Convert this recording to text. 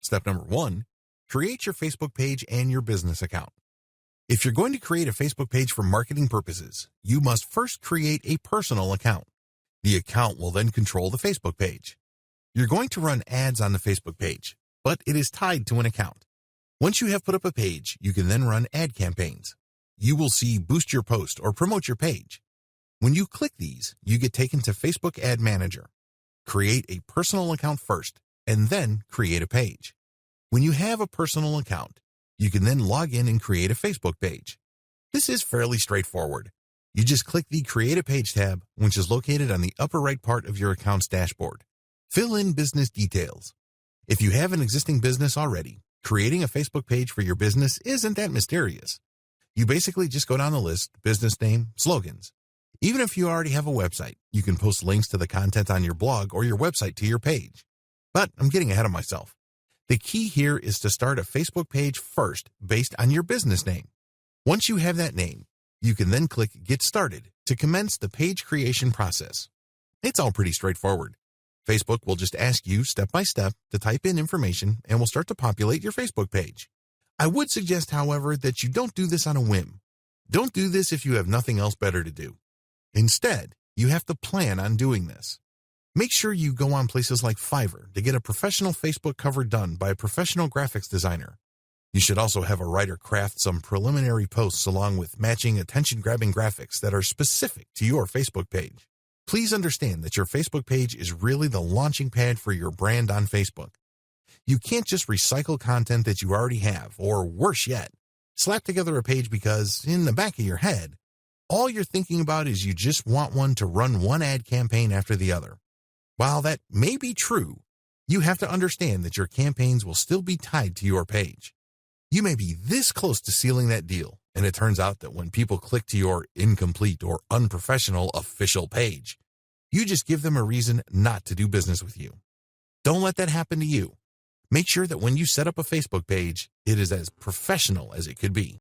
Step number 1, create your Facebook page and your business account. If you're going to create a Facebook page for marketing purposes, you must first create a personal account. The account will then control the Facebook page. You're going to run ads on the Facebook page, but it is tied to an account. Once you have put up a page, you can then run ad campaigns. You will see Boost Your Post or Promote Your Page. When you click these, you get taken to Facebook Ad Manager. Create a personal account first, and then create a page. When you have a personal account, you can then log in and create a Facebook page. This is fairly straightforward. You just click the Create a Page tab, which is located on the upper right part of your account's dashboard. Fill in business details. If you have an existing business already, creating a Facebook page for your business isn't that mysterious. You basically just go down the list, business name, slogans. Even if you already have a website, you can post links to the content on your blog or your website to your page. But I'm getting ahead of myself. The key here is to start a Facebook page first based on your business name. Once you have that name, you can then click Get Started to commence the page creation process. It's all pretty straightforward. Facebook will just ask you step by step to type in information and will start to populate your Facebook page. I would suggest, however, that you don't do this on a whim. Don't do this if you have nothing else better to do. Instead, you have to plan on doing this. Make sure you go on places like Fiverr to get a professional Facebook cover done by a professional graphics designer. You should also have a writer craft some preliminary posts along with matching attention-grabbing graphics that are specific to your Facebook page. Please understand that your Facebook page is really the launching pad for your brand on Facebook. You can't just recycle content that you already have, or worse yet, slap together a page because, in the back of your head, all you're thinking about is you just want one to run one ad campaign after the other. While that may be true, you have to understand that your campaigns will still be tied to your page. You may be this close to sealing that deal, and it turns out that when people click to your incomplete or unprofessional official page, you just give them a reason not to do business with you. Don't let that happen to you. Make sure that when you set up a Facebook page, it is as professional as it could be.